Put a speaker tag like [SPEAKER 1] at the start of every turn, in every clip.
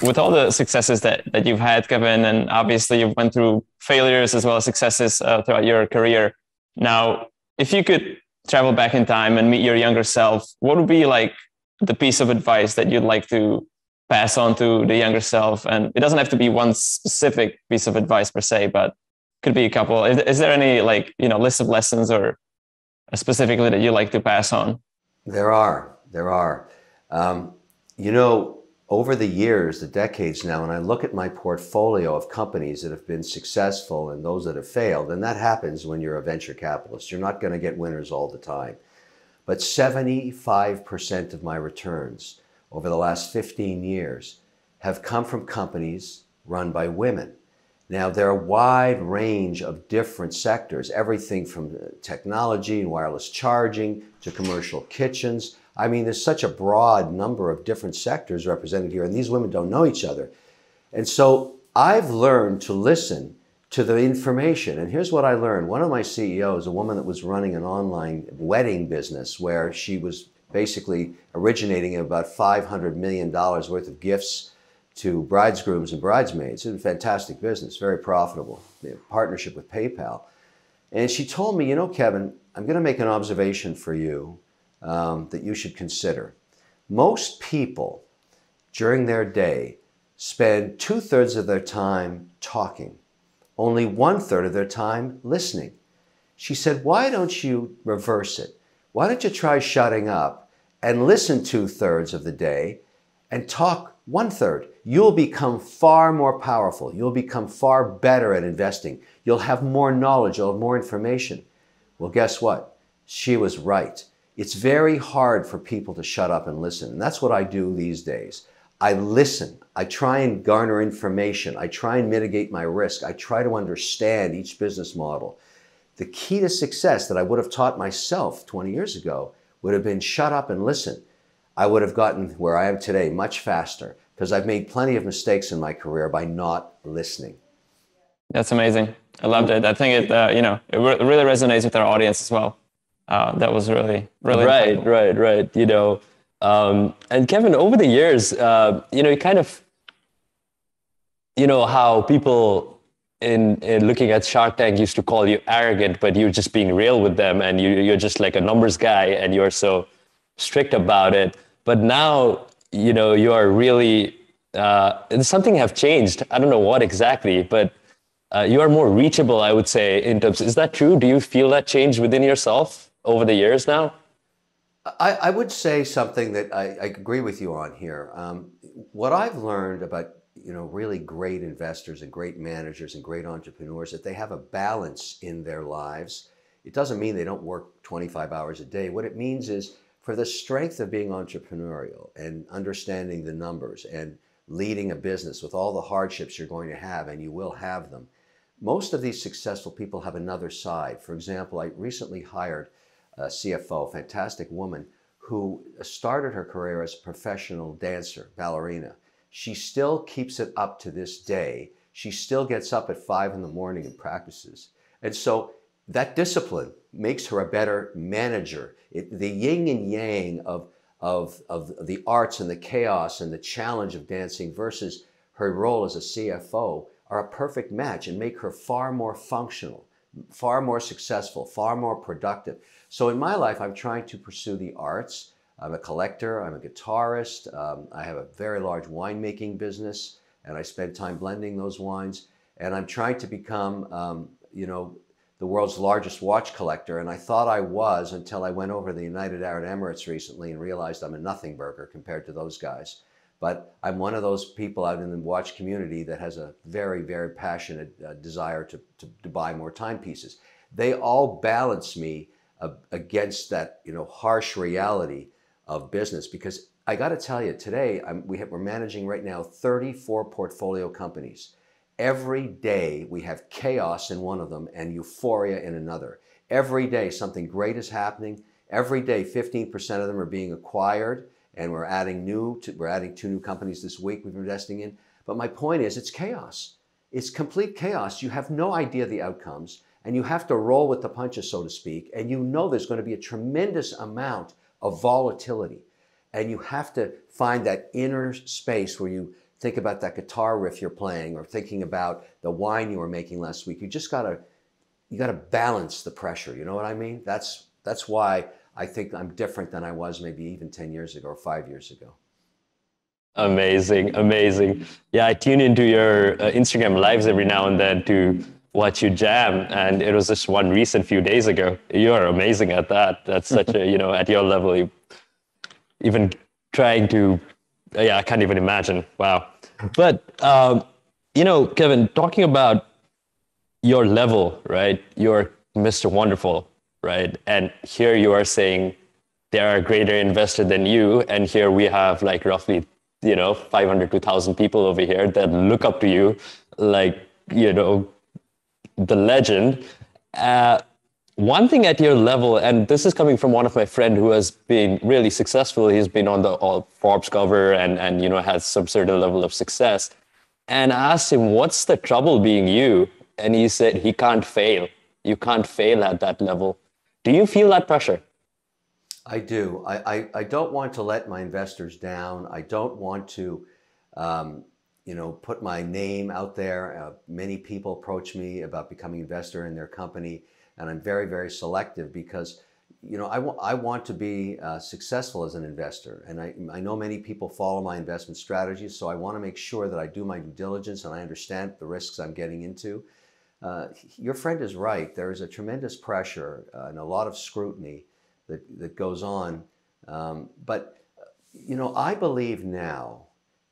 [SPEAKER 1] with all the successes that you've had, Kevin, and obviously you've went through failures as well as successes throughout your career. Now, if you could travel back in time and meet your younger self, what would be like the piece of advice that you'd like to pass on to the younger self? And it doesn't have to be one specific piece of advice per se, but could be a couple. Is there any like, list of lessons or specifically that you like to pass on?
[SPEAKER 2] There are. Um, you know, Over the years, the decades now, and I look at my portfolio of companies that have been successful and those that have failed, and that happens when you're a venture capitalist. You're not going to get winners all the time. But 75% of my returns over the last 15 years have come from companies run by women. Now, there are a wide range of different sectors, everything from technology and wireless charging to commercial kitchens. I mean, there's such a broad number of different sectors represented here, and these women don't know each other. And so I've learned to listen to the information. And here's what I learned. One of my CEOs, a woman that was running an online wedding business where she was basically originating about $500 million worth of gifts to bridegrooms and bridesmaids. It's a fantastic business, very profitable, partnership with PayPal. And she told me, Kevin, I'm going to make an observation for you that you should consider. Most people during their day spend 2/3 of their time talking, only 1/3 of their time listening. She said, why don't you reverse it? Why don't you try shutting up and listen 2/3 of the day and talk 1/3? You'll become far more powerful. You'll become far better at investing. You'll have more knowledge. You'll have more information. Well, guess what? She was right. It's very hard for people to shut up and listen. And that's what I do these days. I listen. I try and garner information. I try and mitigate my risk. I try to understand each business model. The key to success that I would have taught myself 20 years ago would have been shut up and listen. I would have gotten where I am today much faster because I've made plenty of mistakes in my career by not listening.
[SPEAKER 1] That's amazing. I loved it. I think it really resonates with our audience as well. That was really, really
[SPEAKER 3] right,
[SPEAKER 1] insightful.
[SPEAKER 3] right. And Kevin, over the years, you kind of, how people in looking at Shark Tank used to call you arrogant, but you're just being real with them, and you're just like a numbers guy, and you're so strict about it. But now, you are really something have changed. I don't know what exactly, but you are more reachable, I would say, in terms. Is that true? Do you feel that change within yourself over the years now?
[SPEAKER 2] I would say something that I agree with you on here. What I've learned about really great investors and great managers and great entrepreneurs, that they have a balance in their lives. It doesn't mean they don't work 25 hours a day. What it means is, for the strength of being entrepreneurial and understanding the numbers and leading a business with all the hardships you're going to have, and you will have them, most of these successful people have another side. For example, I recently hired a CFO, a fantastic woman, who started her career as a professional dancer, ballerina. She still keeps it up to this day. She still gets up at 5 in the morning and practices. And so that discipline makes her a better manager. The yin and yang of the arts and the chaos and the challenge of dancing versus her role as a CFO are a perfect match and make her far more functional, far more successful, far more productive. So in my life, I'm trying to pursue the arts. I'm a collector, I'm a guitarist, I have a very large winemaking business, and I spend time blending those wines. And I'm trying to become, the world's largest watch collector. And I thought I was until I went over to the United Arab Emirates recently and realized I'm a nothing burger compared to those guys. But I'm one of those people out in the watch community that has a very, very passionate desire to buy more timepieces. They all balance me against that, harsh reality of business, because I got to tell you, today we're managing right now 34 portfolio companies. Every day we have chaos in one of them and euphoria in another. Every day something great is happening. Every day 15% of them are being acquired, and we're adding 2 new companies this week we've been investing in. But my point is, it's chaos. It's complete chaos. You have no idea the outcomes, and you have to roll with the punches, so to speak, and there's going to be a tremendous amount of volatility. And you have to find that inner space where you think about that guitar riff you're playing, or thinking about the wine you were making last week. You just gotta balance the pressure. You know what I mean? That's why I think I'm different than I was maybe even 10 years ago or 5 years ago.
[SPEAKER 3] Amazing, amazing. Yeah, I tune into your Instagram lives every now and then to watch you jam, and it was just one recent few days ago. You are amazing at that. That's such a, at your level, you even trying to, I can't even imagine. Wow. But, Kevin, talking about your level, right? You're Mr. Wonderful, right? And here you are saying there are a greater investor than you, and here we have like roughly 500 to 1,000 people over here that look up to you, like, the legend. One thing at your level, and this is coming from one of my friend who has been really successful. He's been on the Forbes cover and has some certain level of success. And I asked him, what's the trouble being you? And he said, he can't fail. You can't fail at that level. Do you feel that pressure?
[SPEAKER 2] I do. I don't want to let my investors down. I don't want to, put my name out there. Many people approach me about becoming an investor in their company, and I'm very, very selective because, I want to be successful as an investor. And I know many people follow my investment strategies, so I want to make sure that I do my due diligence and I understand the risks I'm getting into. Your friend is right. There is a tremendous pressure and a lot of scrutiny that goes on. But I believe now,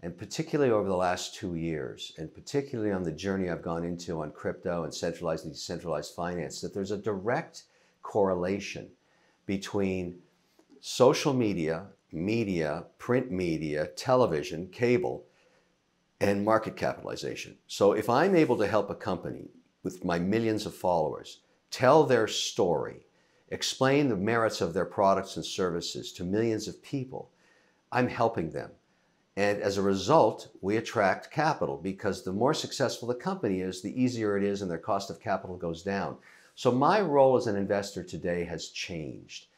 [SPEAKER 2] and particularly over the last 2 years, and particularly on the journey I've gone into on crypto and centralized and decentralized finance, that there's a direct correlation between social media, print media, television, cable, and market capitalization. So if I'm able to help a company with my millions of followers tell their story, explain the merits of their products and services to millions of people, I'm helping them. And as a result, we attract capital, because the more successful the company is, the easier it is and their cost of capital goes down. So my role as an investor today has changed.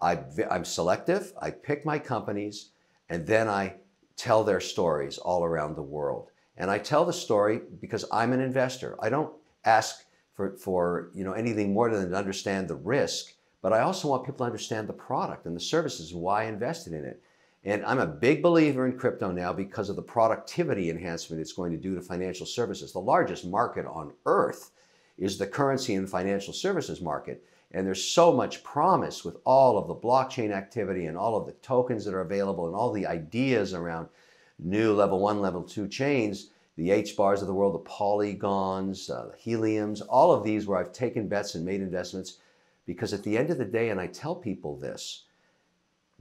[SPEAKER 2] I'm selective. I pick my companies, and then I tell their stories all around the world. And I tell the story because I'm an investor. I don't ask for anything more than to understand the risk, but I also want people to understand the product and the services and why I invested in it. And I'm a big believer in crypto now because of the productivity enhancement it's going to do to financial services. The largest market on earth is the currency and financial services market. And there's so much promise with all of the blockchain activity and all of the tokens that are available and all the ideas around new level 1, level 2 chains, the HBARs of the world, the Polygons, the Heliums, all of these where I've taken bets and made investments. Because at the end of the day, and I tell people this,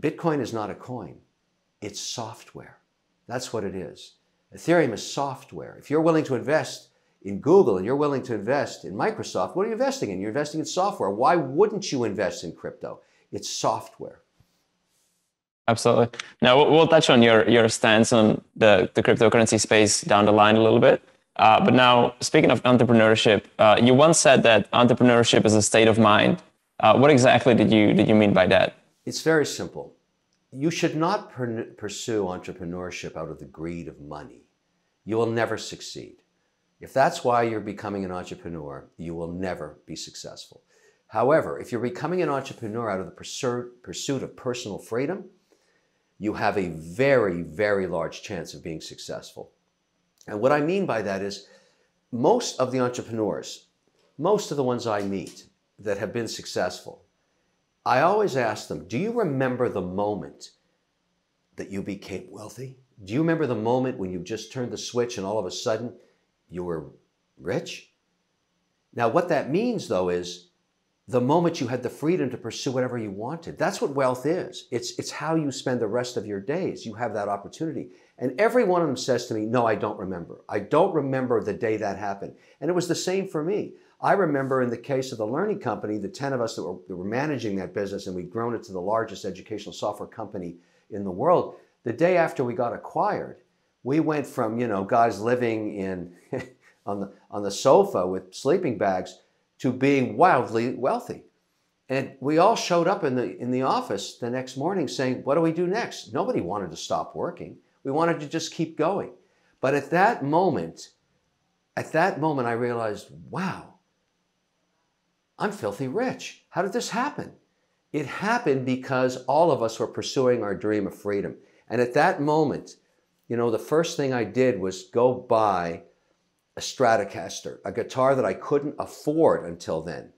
[SPEAKER 2] Bitcoin is not a coin. It's software. That's what it is. Ethereum is software. If you're willing to invest in Google and you're willing to invest in Microsoft, what are you investing in? You're investing in software. Why wouldn't you invest in crypto? It's software.
[SPEAKER 1] Absolutely. Now, we'll touch on your stance on the cryptocurrency space down the line a little bit. But now, speaking of entrepreneurship, you once said that entrepreneurship is a state of mind. What exactly did you mean by that?
[SPEAKER 2] It's very simple. You should not pursue entrepreneurship out of the greed of money. You will never succeed. If that's why you're becoming an entrepreneur, you will never be successful. However, if you're becoming an entrepreneur out of the pursuit of personal freedom, you have a very, very large chance of being successful. And what I mean by that is most of the entrepreneurs, most of the ones I meet that have been successful, I always ask them, do you remember the moment that you became wealthy? Do you remember the moment when you just turned the switch and all of a sudden you were rich? Now, what that means, though, is the moment you had the freedom to pursue whatever you wanted. That's what wealth is. It's how you spend the rest of your days. You have that opportunity. And every one of them says to me, no, I don't remember. I don't remember the day that happened. And it was the same for me. I remember in the case of the Learning Company, the 10 of us that were managing that business, and we'd grown it to the largest educational software company in the world. The day after we got acquired, we went from, guys living in on the sofa with sleeping bags to being wildly wealthy. And we all showed up in the office the next morning saying, what do we do next? Nobody wanted to stop working. We wanted to just keep going. But at that moment, I realized, wow, I'm filthy rich. How did this happen? It happened because all of us were pursuing our dream of freedom. And at that moment, you know, the first thing I did was go buy a Stratocaster, a guitar that I couldn't afford until then,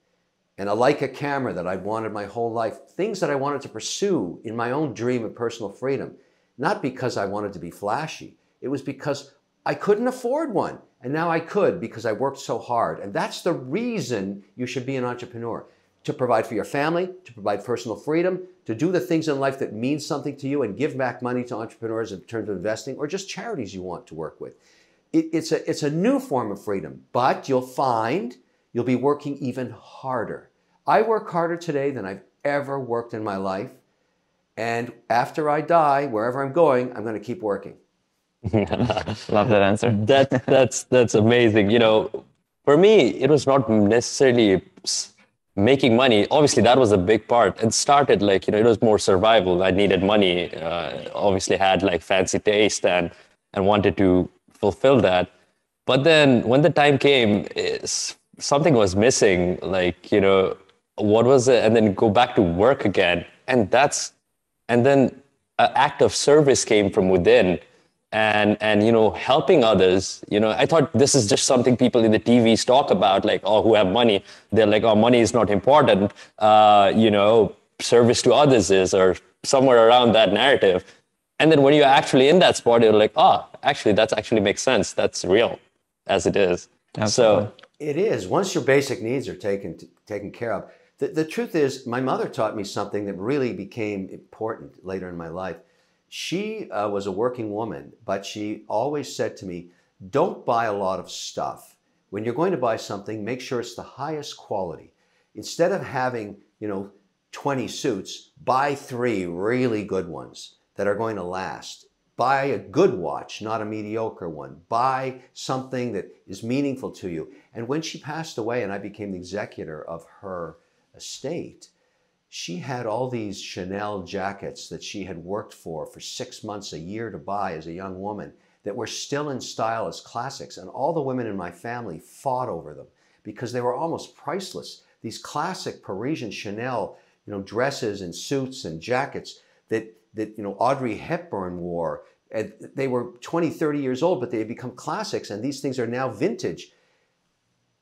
[SPEAKER 2] and a Leica camera that I'd wanted my whole life, things that I wanted to pursue in my own dream of personal freedom, not because I wanted to be flashy. It was because I couldn't afford one. And now I could because I worked so hard. And that's the reason you should be an entrepreneur. To provide for your family, to provide personal freedom, to do the things in life that mean something to you and give back money to entrepreneurs in terms of investing or just charities you want to work with. It's a new form of freedom, but you'll find you'll be working even harder. I work harder today than I've ever worked in my life. And after I die, wherever I'm going, I'm going to keep working.
[SPEAKER 1] Love that answer.
[SPEAKER 3] That's amazing. You know, for me, it was not necessarily making money. Obviously, that was a big part. It started like, you know, it was more survival. I needed money. Obviously, had like fancy taste and wanted to fulfill that. But then when the time came, something was missing. Like, you know, what was it? And then go back to work again. And then an act of service came from within. And you know, helping others, you know, I thought this is just something people in the TVs talk about, like, oh, who have money, they're like, oh, money is not important, you know, service to others is, or somewhere around that narrative. And then when you're actually in that spot, you're like, oh, actually, that actually makes sense. That's real, as it is.
[SPEAKER 1] Absolutely.
[SPEAKER 2] So it is. Once your basic needs are taken care of. The truth is, my mother taught me something that really became important later in my life. She was a working woman, but she always said to me, don't buy a lot of stuff. When you're going to buy something, make sure it's the highest quality. Instead of having, you know, 20 suits, buy 3 really good ones that are going to last. Buy a good watch, not a mediocre one. Buy something that is meaningful to you. And when she passed away and I became the executor of her estate, she had all these Chanel jackets that she had worked for 6 months, a year to buy as a young woman that were still in style as classics. And all the women in my family fought over them because they were almost priceless. These classic Parisian Chanel, you know, dresses and suits and jackets that you know, Audrey Hepburn wore. And they were 20, 30 years old, but they had become classics. And these things are now vintage.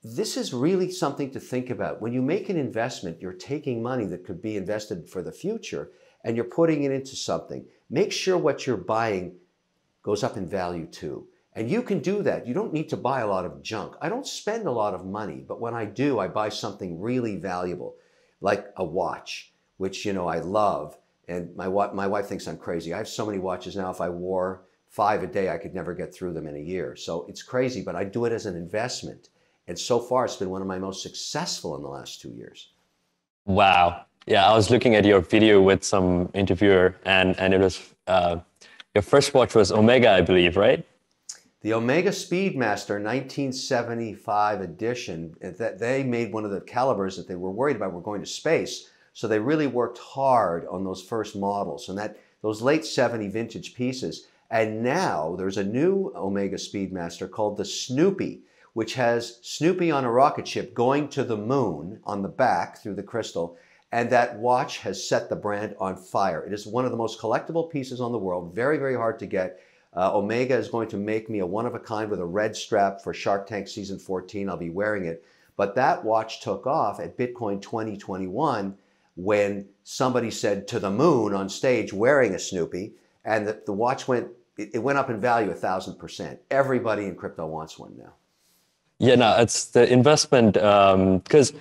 [SPEAKER 2] This is really something to think about. When you make an investment, you're taking money that could be invested for the future and you're putting it into something. Make sure what you're buying goes up in value too. And you can do that. You don't need to buy a lot of junk. I don't spend a lot of money, but when I do, I buy something really valuable, like a watch, which, you know, I love. And my wife thinks I'm crazy. I have so many watches now. If I wore 5 a day, I could never get through them in a year. So it's crazy, but I do it as an investment. And so far, it's been one of my most successful in the last 2 years.
[SPEAKER 3] Wow. Yeah, I was looking at your video with some interviewer, and it was, your first watch was Omega, I believe, right?
[SPEAKER 2] The Omega Speedmaster 1975 edition, that they made one of the calibers that they were worried about were going to space. So they really worked hard on those first models and those late 70 vintage pieces. And now there's a new Omega Speedmaster called the Snoopy, which has Snoopy on a rocket ship going to the moon on the back through the crystal. And that watch has set the brand on fire. It is one of the most collectible pieces on the world, very, very hard to get. Omega is going to make me a one-of-a-kind with a red strap for Shark Tank Season 14. I'll be wearing it. But that watch took off at Bitcoin 2021 when somebody said to the moon on stage wearing a Snoopy, and the watch went up in value 1,000%. Everybody in crypto wants one now.
[SPEAKER 3] Yeah, no, it's the investment, because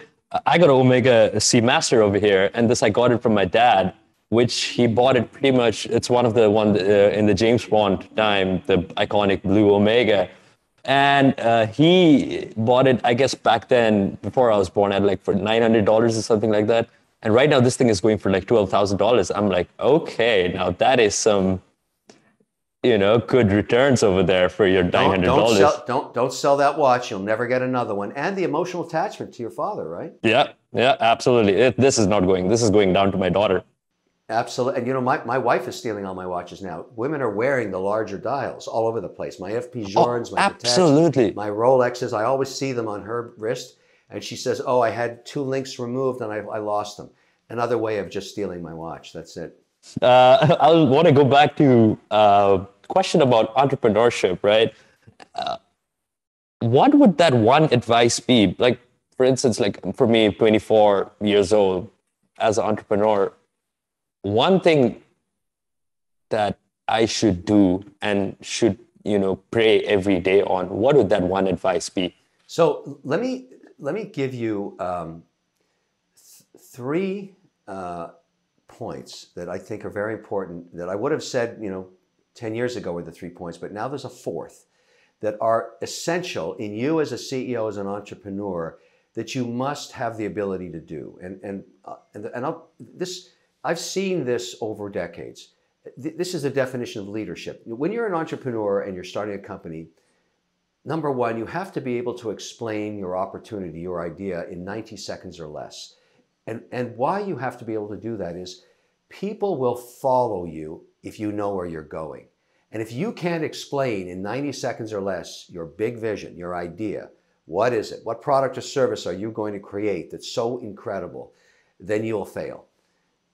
[SPEAKER 3] I got an Omega Seamaster over here, and I got it from my dad, which he bought it pretty much. It's one of the in the James Bond time, the iconic blue Omega. And he bought it, I guess, back then, before I was born, at like for $900 or something like that. And right now, this thing is going for like $12,000. I'm like, okay, now that is some, you know, good returns over there for your $900.
[SPEAKER 2] Don't sell that watch. You'll never get another one. And the emotional attachment to your father, right?
[SPEAKER 3] Yeah, absolutely. This is not going. This is going down to my daughter.
[SPEAKER 2] Absolutely. And you know, my wife is stealing all my watches now. Women are wearing the larger dials all over the place. My FP Journes, my
[SPEAKER 3] absolutely.
[SPEAKER 2] Pateks, my Rolexes, I always see them on her wrist. And she says, oh, I had 2 links removed and I lost them. Another way of just stealing my watch. That's it.
[SPEAKER 3] I want to go back to question about entrepreneurship, right? What would that one advice be? Like, for instance, like for me, 24 years old, as an entrepreneur, one thing that I should do and should, pray every day on, what would that one advice be?
[SPEAKER 2] So let me give you 3 points that I think are very important that I would have said, 10 years ago were the 3 points, but now there's a 4th that are essential in you as a CEO, as an entrepreneur, that you must have the ability to do. I've seen this over decades. This is the definition of leadership. When you're an entrepreneur and you're starting a company, number one, you have to be able to explain your opportunity, your idea in 90 seconds or less. And why you have to be able to do that is people will follow you if you know where you're going. And if you can't explain in 90 seconds or less your big vision, your idea, what is it? What product or service are you going to create that's so incredible? Then you'll fail.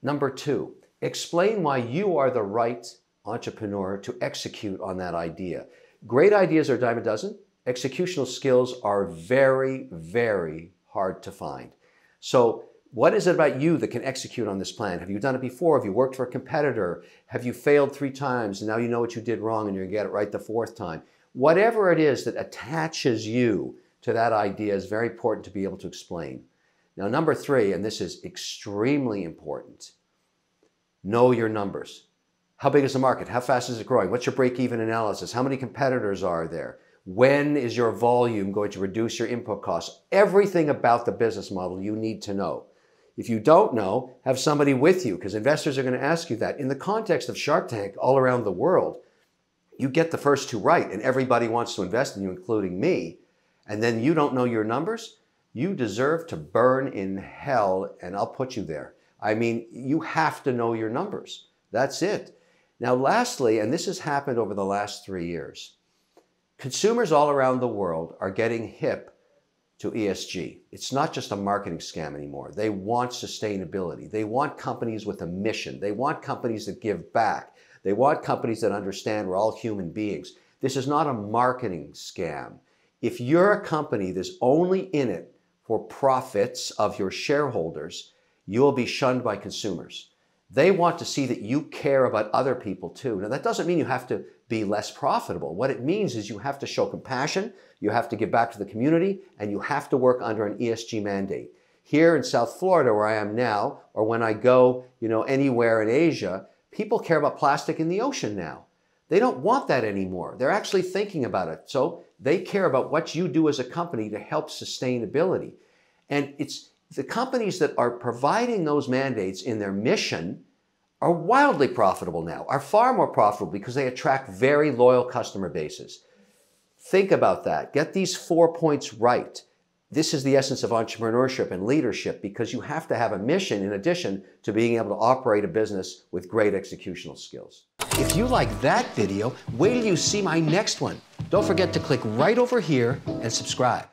[SPEAKER 2] Number 2, explain why you are the right entrepreneur to execute on that idea. Great ideas are a dime a dozen. Executional skills are very, very hard to find. So what is it about you that can execute on this plan? Have you done it before? Have you worked for a competitor? Have you failed 3 times and now you know what you did wrong and you're gonna get it right the 4th time? Whatever it is that attaches you to that idea is very important to be able to explain. Now, number 3, and this is extremely important, know your numbers. How big is the market? How fast is it growing? What's your break-even analysis? How many competitors are there? When is your volume going to reduce your input costs? Everything about the business model you need to know. If you don't know, have somebody with you because investors are going to ask you that. In the context of Shark Tank all around the world, you get the first 2 right and everybody wants to invest in you, including me, and then you don't know your numbers, you deserve to burn in hell and I'll put you there. I mean, you have to know your numbers. That's it. Now, lastly, and this has happened over the last 3 years, consumers all around the world are getting hip to ESG. It's not just a marketing scam anymore. They want sustainability. They want companies with a mission. They want companies that give back. They want companies that understand we're all human beings. This is not a marketing scam. If you're a company that's only in it for profits of your shareholders, you'll be shunned by consumers. They want to see that you care about other people too. Now, that doesn't mean you have to be less profitable. What it means is you have to show compassion, you have to give back to the community, and you have to work under an ESG mandate. Here in South Florida, where I am now, or when I go, anywhere in Asia, people care about plastic in the ocean now. They don't want that anymore. They're actually thinking about it. So they care about what you do as a company to help sustainability. And it's the companies that are providing those mandates in their mission are wildly profitable now, are far more profitable because they attract very loyal customer bases. Think about that. Get these 4 points right. This is the essence of entrepreneurship and leadership because you have to have a mission in addition to being able to operate a business with great executional skills. If you like that video, wait till you see my next one. Don't forget to click right over here and subscribe.